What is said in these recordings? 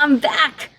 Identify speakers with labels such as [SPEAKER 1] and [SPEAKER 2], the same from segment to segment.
[SPEAKER 1] I'm back!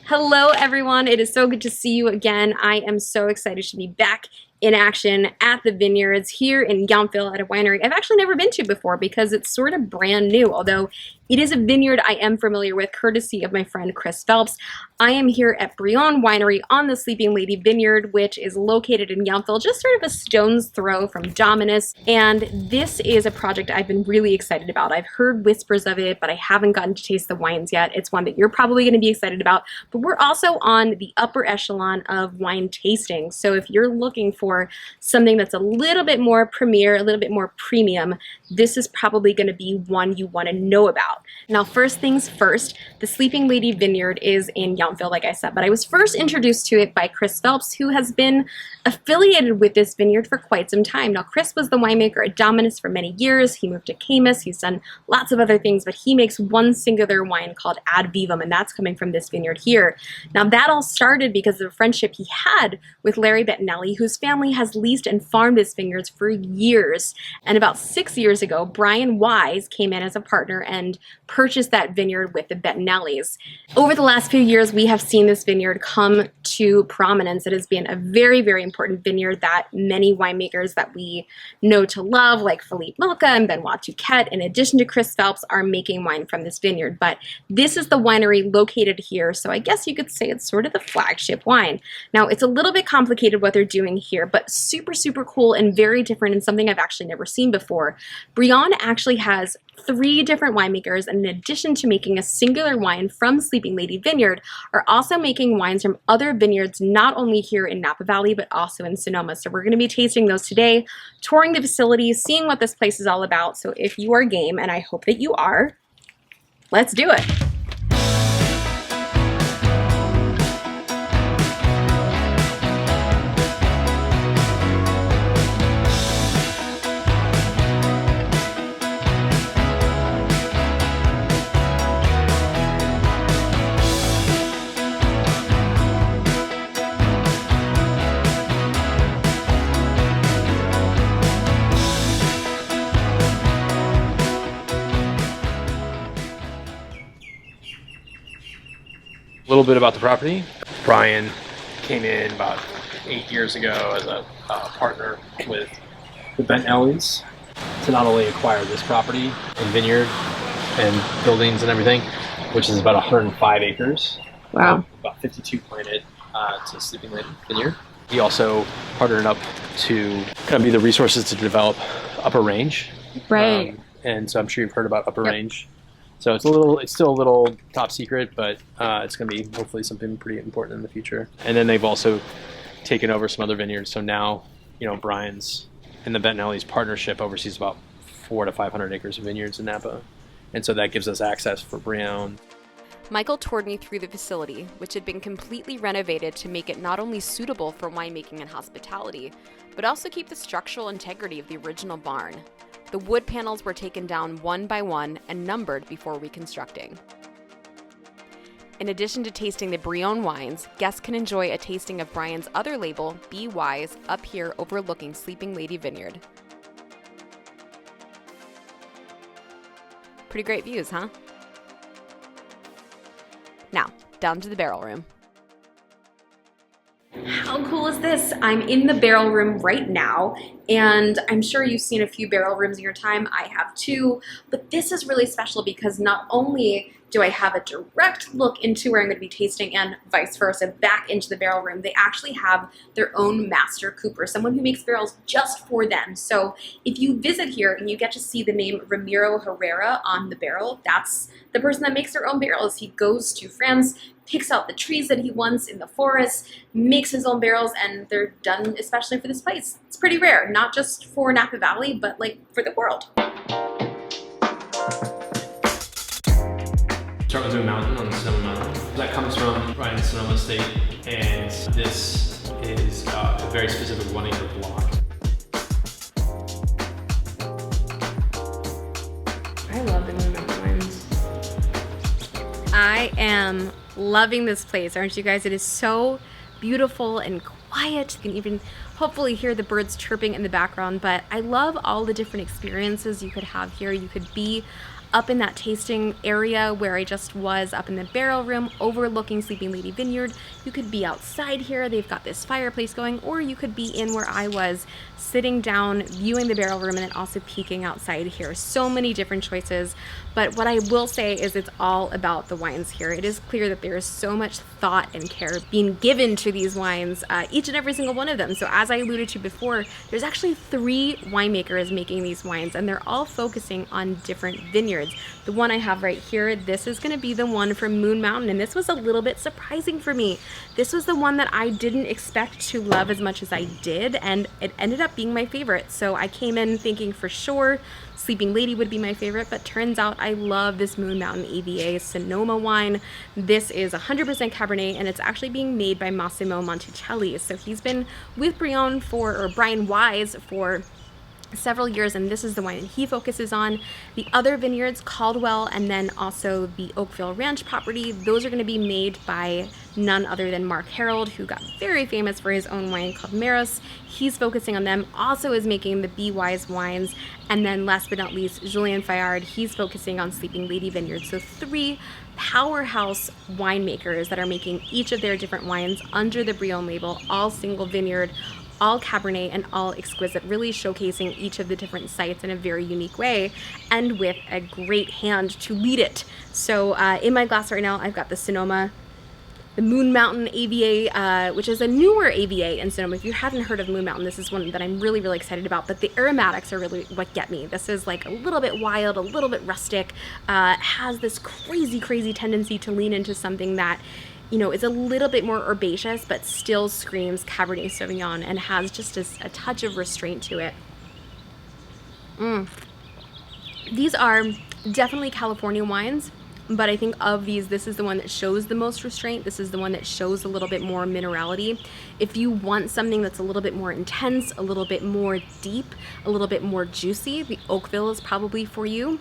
[SPEAKER 1] Hello everyone, it is so good to see you again. I am so excited to be back in action at the vineyards here in Yountville at a winery I've actually never been to before because it's sort of brand new, although it is a vineyard I am familiar with courtesy of my friend Chris Phelps. I am here at Brion Winery on the Sleeping Lady Vineyard, which is located in Yountville, just sort of a stone's throw from Dominus, and this is a project I've been really excited about. I've heard whispers of it, but I haven't gotten to taste the wines yet. It's one that you're probably going to be excited about, but we're also on the upper echelon of wine tasting, so if you're looking for something that's a little bit more premier, a little bit more premium, this is probably going to be one you want to know about. Now, first things first, the Sleeping Lady Vineyard is in Yountville, like I said, but I was first introduced to it by Chris Phelps, who has been affiliated with this vineyard for quite some time. Now, Chris was the winemaker at Dominus for many years. He moved to Camus. He's done lots of other things, but he makes one singular wine called Ad Vivum, and that's coming from this vineyard here. Now, that all started because of a friendship he had with Larry Bettinelli, whose family has leased and farmed his vineyards for years. And about 6 years ago, Brion Wise came in as a partner and purchased that vineyard with the Bettinellis. Over the last few years, we have seen this vineyard come to prominence. It has been a very, very important vineyard that many winemakers that we know to love, like Philippe, Melka, and Benoit, Touqette, in addition to Chris Phelps, are making wine from this vineyard. But this is the winery located here, so I guess you could say it's sort of the flagship wine. Now, it's a little bit complicated what they're doing here, but super, super cool and very different and something I've actually never seen before. Brion actually has 3 different winemakers, and in addition to making a singular wine from Sleeping Lady Vineyard, are also making wines from other vineyards, not only here in Napa Valley, but also in Sonoma. So we're going to be tasting those today, touring the facility, seeing what this place is all about. So if you are game, and I hope that you are, let's do it.
[SPEAKER 2] A little bit about the property. Brion came in about 8 years ago as a partner with the Bettinellis to not only acquire this property and vineyard and buildings and everything, which is about 105 acres.
[SPEAKER 1] Wow.
[SPEAKER 2] About 52 planted to Sleeping Lady Vineyard. He also partnered up to kind of be the resources to develop Upper Range.
[SPEAKER 1] Right.
[SPEAKER 2] And so I'm sure you've heard about Upper Range. So it's still a little top secret, but it's going to be hopefully something pretty important in the future. And then they've also taken over some other vineyards. So now, you know, Brion's and the Bettinelli's partnership oversees about 400 to 500 acres of vineyards in Napa. And so that gives us access for Brion.
[SPEAKER 3] Michael toured me through the facility, which had been completely renovated to make it not only suitable for winemaking and hospitality, but also keep the structural integrity of the original barn. The wood panels were taken down one by one and numbered before reconstructing. In addition to tasting the Brion wines, guests can enjoy a tasting of Brion's other label, Be Wise, up here overlooking Sleeping Lady Vineyard. Pretty great views, huh? Now, down to the barrel room.
[SPEAKER 1] How cool is this? I'm in the barrel room right now, and I'm sure you've seen a few barrel rooms in your time. I have too, but this is really special because not only do I have a direct look into where I'm going to be tasting and vice versa back into the barrel room, they actually have their own master cooper, someone who makes barrels just for them. So if you visit here and you get to see the name Ramiro Herrera on the barrel, that's the person that makes their own barrels. He goes to France, picks out the trees that he wants in the forest, makes his own barrels, and they're done especially for this place. It's pretty rare, not just for Napa Valley, but like for the world.
[SPEAKER 2] Start with the mountain on the Sonoma Mountain. That comes from Ryan's Sonoma State, and this is a very specific 1 acre block.
[SPEAKER 1] I am loving this place, aren't you guys? It is so beautiful and quiet. You can even hopefully hear the birds chirping in the background, but I love all the different experiences you could have here. You could be up in that tasting area where I just was, up in the barrel room overlooking Sleeping Lady Vineyard. You could be outside here, they've got this fireplace going, or you could be in where I was, sitting down, viewing the barrel room, and then also peeking outside here. So many different choices, but what I will say is it's all about the wines here. It is clear that there is so much thought and care being given to these wines, each and every single one of them. So as I alluded to before, there's actually 3 winemakers making these wines, and they're all focusing on different vineyards. The one I have right here, this is going to be the one from Moon Mountain, and this was a little bit surprising for me. This was the one that I didn't expect to love as much as I did, and it ended up being my favorite. So I came in thinking for sure Sleeping Lady would be my favorite, but turns out I love this Moon Mountain AVA Sonoma wine. This is 100% Cabernet, and it's actually being made by Massimo Monticelli. So he's been with Brion Wise for several years, and this is the wine that he focuses on. The other vineyards, Caldwell and then also the Oakville Ranch property, those are going to be made by none other than Mark Harold, who got very famous for his own wine called Maris. He's focusing on them, also is making the Be Wise wines. And then last but not least, Julien Fayard, he's focusing on Sleeping Lady Vineyard. So 3 powerhouse winemakers that are making each of their different wines under the Brion label, all single vineyard, all Cabernet, and all exquisite, really showcasing each of the different sites in a very unique way, and with a great hand to lead it. So in my glass right now, I've got the Sonoma, the Moon Mountain AVA, which is a newer AVA in Sonoma. If you hadn't heard of Moon Mountain, this is one that I'm really, really excited about, but the aromatics are really what get me. This is like a little bit wild, a little bit rustic, has this crazy, crazy tendency to lean into something that, you know, is a little bit more herbaceous, but still screams Cabernet Sauvignon and has just a touch of restraint to it. These are definitely California wines, but I think of these, this is the one that shows the most restraint. This is the one that shows a little bit more minerality. If you want something that's a little bit more intense, a little bit more deep, a little bit more juicy, the Oakville is probably for you.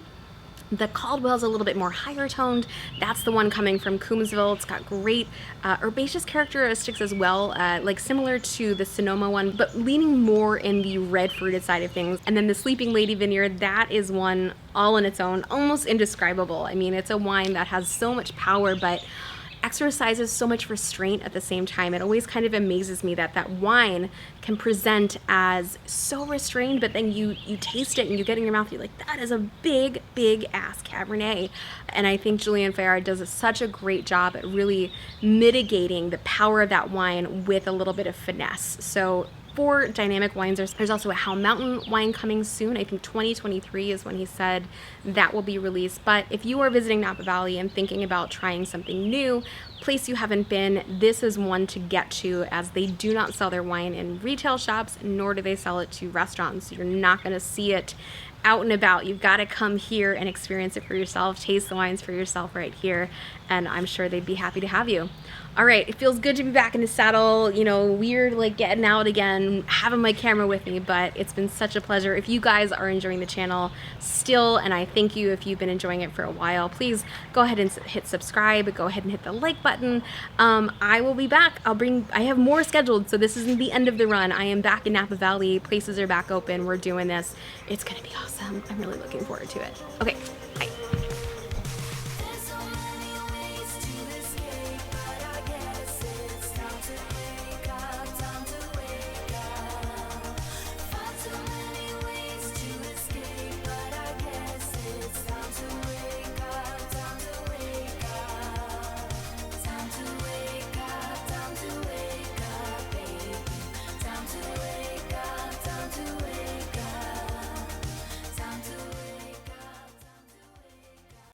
[SPEAKER 1] The Caldwell's a little bit more higher toned. That's the one coming from Coombsville. It's got great herbaceous characteristics as well, like similar to the Sonoma one, but leaning more in the red fruited side of things. And then the Sleeping Lady Vineyard, that is one all on its own, almost indescribable. I mean, it's a wine that has so much power, but exercises so much restraint at the same time. It always kind of amazes me that that wine can present as so restrained, but then you taste it and you get it in your mouth, you're like, that is a big, big ass Cabernet. And I think Julien Fayard does such a great job at really mitigating the power of that wine with a little bit of finesse. So for dynamic wines, there's also a Howe Mountain wine coming soon. I think 2023 is when he said that will be released. But if you are visiting Napa Valley and thinking about trying something new, place you haven't been, this is one to get to, as they do not sell their wine in retail shops, nor do they sell it to restaurants. You're not going to see it out and about. You've got to come here and experience it for yourself, taste the wines for yourself right here, and I'm sure they'd be happy to have you. All right, it feels good to be back in the saddle, you know, weird like getting out again, having my camera with me, but it's been such a pleasure. If you guys are enjoying the channel still, and I thank you if you've been enjoying it for a while, please go ahead and hit subscribe, go ahead and hit the like button. I will be back. I have more scheduled, so this isn't the end of the run. I am back in Napa Valley, places are back open, we're doing this. It's gonna be awesome. I'm really looking forward to it. Okay, bye.